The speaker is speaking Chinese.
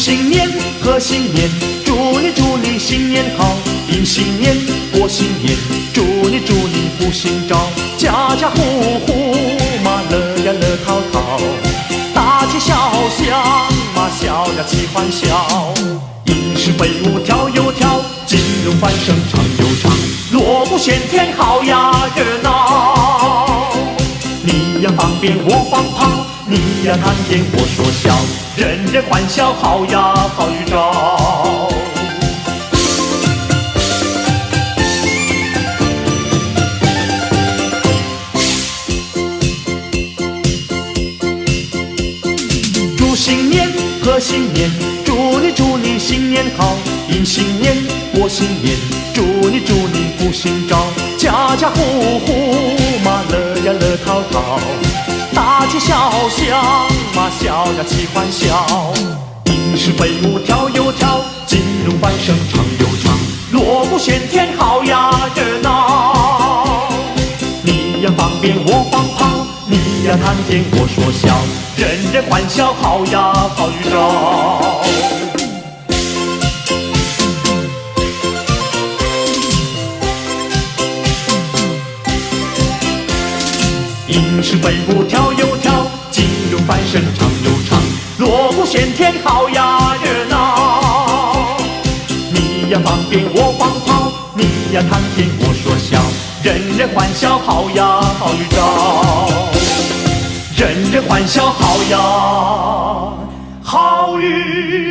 新年，贺新年，祝你新年好，迎新年，过新年，祝你福星照，家家户户嘛乐呀乐淘淘，大街小巷嘛笑呀齐欢笑，应是飞舞跳又跳，金龙翻身唱又唱，锣鼓喧天好呀热闹，你呀放鞭我放炮，你呀谈天我说笑，人人欢笑好呀好预兆。祝新年，贺新年，祝你新年好，迎新年，过新年，祝你福星照，家家户户嘛乐呀乐淘淘，大街小巷嘛笑呀齐欢笑，应是飞舞跳又跳，金龙翻身唱又唱，锣鼓喧天好呀热闹，你呀放鞭我放炮，你呀谈天我说笑，人人欢笑好呀好预兆。应是飞舞跳又跳，金龙翻身唱又唱，锣鼓喧天好呀热闹，你呀放鞭我放炮，你呀谈天我说笑，人人欢笑好呀好预兆，人人欢笑好呀好预兆。